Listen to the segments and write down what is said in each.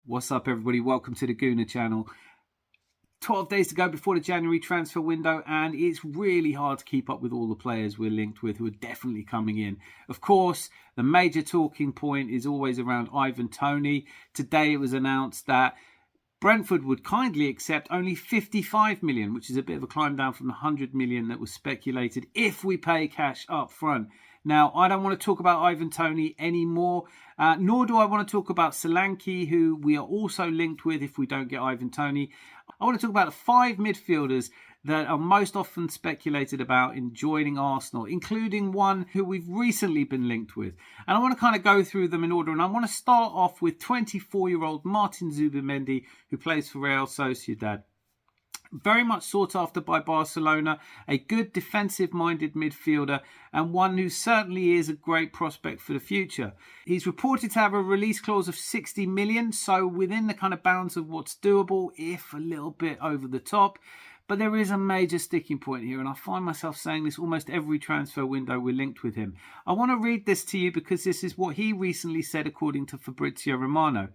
What's up, everybody? Welcome to the Gooner channel. 12 days to go before the January transfer window, and it's really hard to keep up with all the players we're linked with who are definitely coming in. Of course, the major talking point is always around Ivan Toney. Today it was announced that Brentford would kindly accept only 55 million, which is a bit of a climb down from the 100 million that was speculated if we pay cash up front. Now, I don't want to talk about Ivan Toney anymore, nor do I want to talk about Solanke, who we are also linked with if we don't get Ivan Toney. I want to talk about the 5 midfielders that are most often speculated about in joining Arsenal, including one who we've recently been linked with. And I want to kind of go through them in order. And I want to start off with 24-year-old Martin Zubimendi, who plays for Real Sociedad. Very much sought after by Barcelona, a good defensive-minded midfielder and one who certainly is a great prospect for the future. He's reported to have a release clause of 60 million, so within the kind of bounds of what's doable, if a little bit over the top. But there is a major sticking point here, and I find myself saying this almost every transfer window we're linked with him. I want to read this to you because this is what he recently said according to Fabrizio Romano.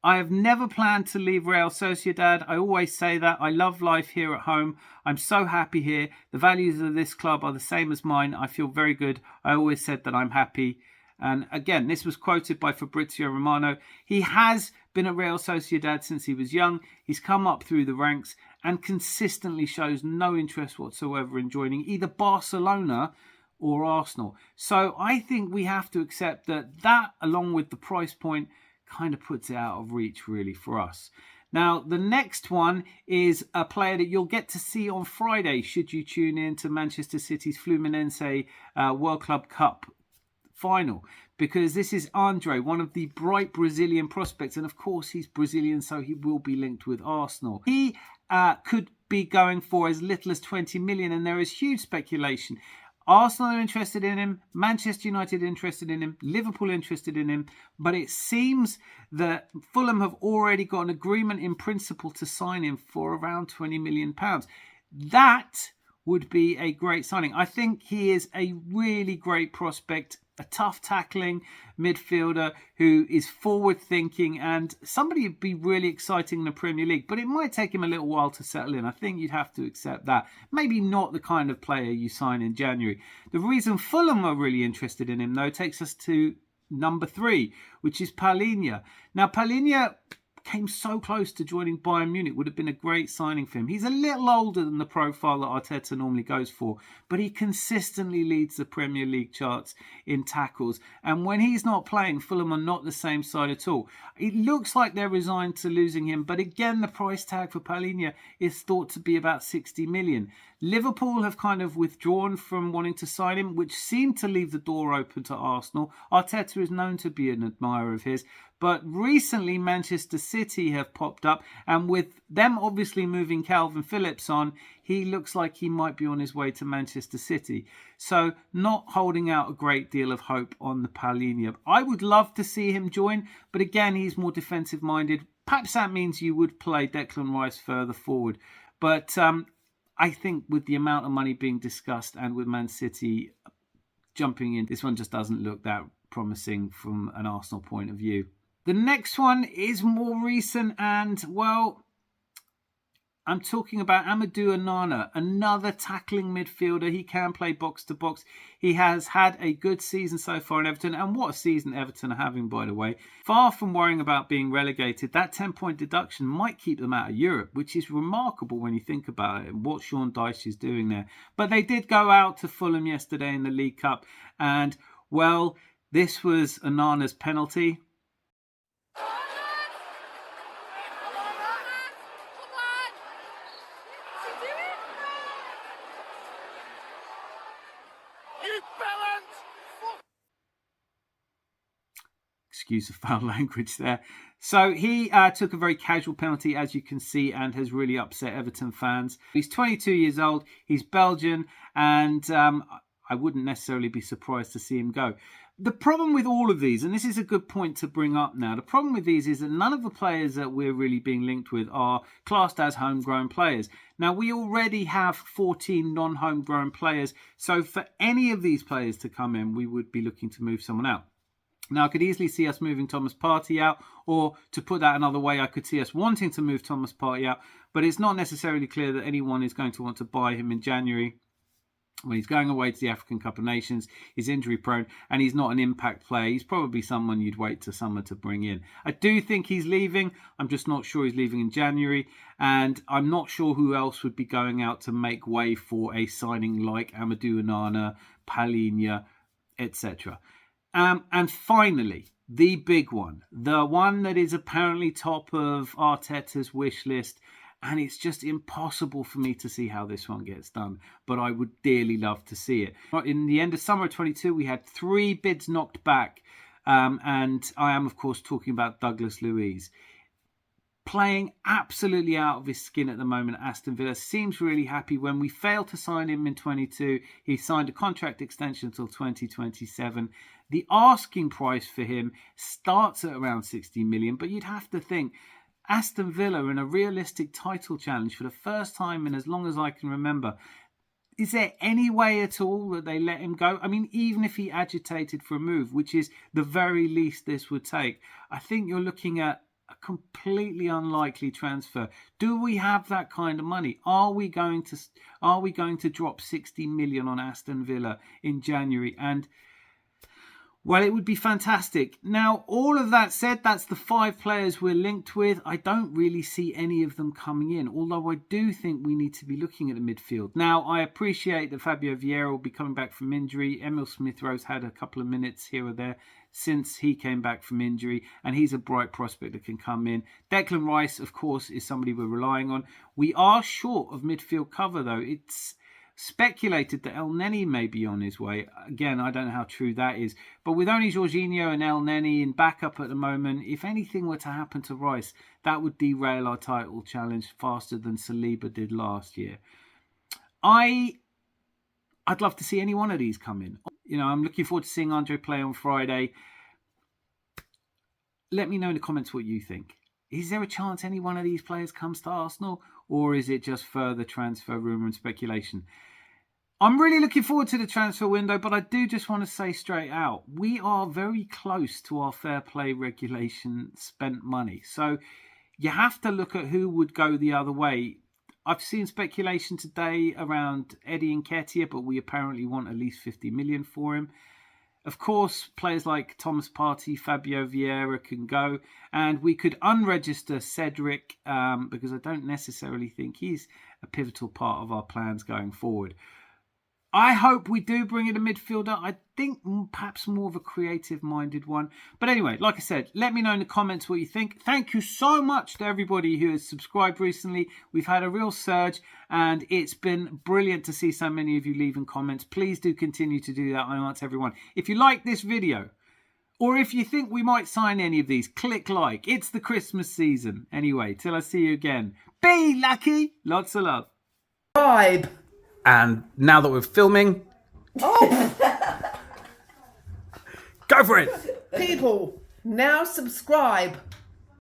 I have never planned to leave Real Sociedad. I always say that. I love life here at home. I'm so happy here. The values of this club are the same as mine. I feel very good. I always said that I'm happy. And again, this was quoted by Fabrizio Romano. He has been at Real Sociedad since he was young. He's come up through the ranks and consistently shows no interest whatsoever in joining either Barcelona or Arsenal. So I think we have to accept that along with the price point, kind of puts it out of reach really for us. Now, the next one is a player that you'll get to see on Friday should you tune in to Manchester City's Fluminense World Club Cup final, because this is Andre, one of the bright Brazilian prospects, and of course he's Brazilian, so he will be linked with Arsenal. He could be going for as little as 20 million, and there is huge speculation. Arsenal are interested in him, Manchester United interested in him, Liverpool interested in him, but it seems that Fulham have already got an agreement in principle to sign him for around £20 million. That would be a great signing. I think he is a really great prospect, a tough tackling midfielder who is forward thinking and somebody who'd be really exciting in the Premier League, but it might take him a little while to settle in. I think you'd have to accept that. Maybe not the kind of player you sign in January. The reason Fulham are really interested in him, though, takes us to number 3, which is Palhinha. Now, Palhinha came so close to joining Bayern Munich. Would have been a great signing for him. He's a little older than the profile that Arteta normally goes for, but he consistently leads the Premier League charts in tackles. And when he's not playing, Fulham are not the same side at all. It looks like they're resigned to losing him, but again, the price tag for Palhinha is thought to be about 60 million. Liverpool have kind of withdrawn from wanting to sign him, which seemed to leave the door open to Arsenal. Arteta is known to be an admirer of his, but recently Manchester City have popped up, and with them obviously moving Calvin Phillips on, he looks like he might be on his way to Manchester City. So not holding out a great deal of hope on the Palhinha. I would love to see him join, but again, he's more defensive minded. Perhaps that means you would play Declan Rice further forward. But I think with the amount of money being discussed and with Man City jumping in, this one just doesn't look that promising from an Arsenal point of view. The next one is more recent and, well, I'm talking about Amadou Onana, another tackling midfielder. He can play box to box. He has had a good season so far in Everton, and what a season Everton are having, by the way. Far from worrying about being relegated, that 10-point deduction might keep them out of Europe, which is remarkable when you think about it and what Sean Dyche is doing there. But they did go out to Fulham yesterday in the League Cup, and, well, this was Onana's penalty. Excuse the foul language there. So he took a very casual penalty, as you can see, and has really upset Everton fans. He's 22 years old. He's Belgian, and I wouldn't necessarily be surprised to see him go. The problem with all of these, and this is a good point to bring up now, the problem with these is that none of the players that we're really being linked with are classed as homegrown players. Now, we already have 14 non-homegrown players, so for any of these players to come in, we would be looking to move someone out. Now, I could easily see us moving Thomas Partey out, or to put that another way, I could see us wanting to move Thomas Partey out, but it's not necessarily clear that anyone is going to want to buy him in January when he's going away to the African Cup of Nations. He's injury prone and he's not an impact player. He's probably someone you'd wait to summer to bring in. I do think he's leaving. I'm just not sure he's leaving in January. And I'm not sure who else would be going out to make way for a signing like Amadou Onana, Palhinha, etc. And finally, the big one, the one that is apparently top of Arteta's wish list, and it's just impossible for me to see how this one gets done, but I would dearly love to see it. In the end of summer 22, we had 3 bids knocked back, and I am, of course, talking about Douglas Luiz. Playing absolutely out of his skin at the moment, Aston Villa seems really happy. When we failed to sign him in 22, he signed a contract extension until 2027. The asking price for him starts at around 60 million, but you'd have to think Aston Villa in a realistic title challenge for the first time in as long as I can remember. Is there any way at all that they let him go? I mean, even if he agitated for a move, which is the very least this would take, I think you're looking at a completely unlikely transfer. Do we have that kind of money? Are we going to drop 60 million on Aston Villa in January? And well, it would be fantastic. Now, all of that said, that's the 5 players we're linked with. I don't really see any of them coming in, although I do think we need to be looking at the midfield. Now, I appreciate that Fabio Vieira will be coming back from injury. Emil Smith-Rowe's had a couple of minutes here or there since he came back from injury, and he's a bright prospect that can come in. Declan Rice, of course, is somebody we're relying on. We are short of midfield cover, though. It's speculated that El Neni may be on his way. Again, I don't know how true that is. But with only Jorginho and El Neni in backup at the moment, if anything were to happen to Rice, that would derail our title challenge faster than Saliba did last year. I'd love to see any one of these come in. You know, I'm looking forward to seeing Andre play on Friday. Let me know in the comments what you think. Is there a chance any one of these players comes to Arsenal? Or is it just further transfer rumour and speculation? I'm really looking forward to the transfer window, but I do just want to say straight out, we are very close to our fair play regulation spent money. So you have to look at who would go the other way. I've seen speculation today around Eddie Nketiah, but we apparently want at least 50 million for him. Of course, players like Thomas Partey, Fabio Vieira can go. And we could unregister Cedric because I don't necessarily think he's a pivotal part of our plans going forward. I hope we do bring in a midfielder. I think perhaps more of a creative-minded one. But anyway, like I said, let me know in the comments what you think. Thank you so much to everybody who has subscribed recently. We've had a real surge, and it's been brilliant to see so many of you leaving comments. Please do continue to do that. I answer everyone. If you like this video, or if you think we might sign any of these, click like. It's the Christmas season. Anyway, till I see you again, be lucky. Lots of love. Subscribe. And now that we're filming, Oh, go for it. people, now subscribe.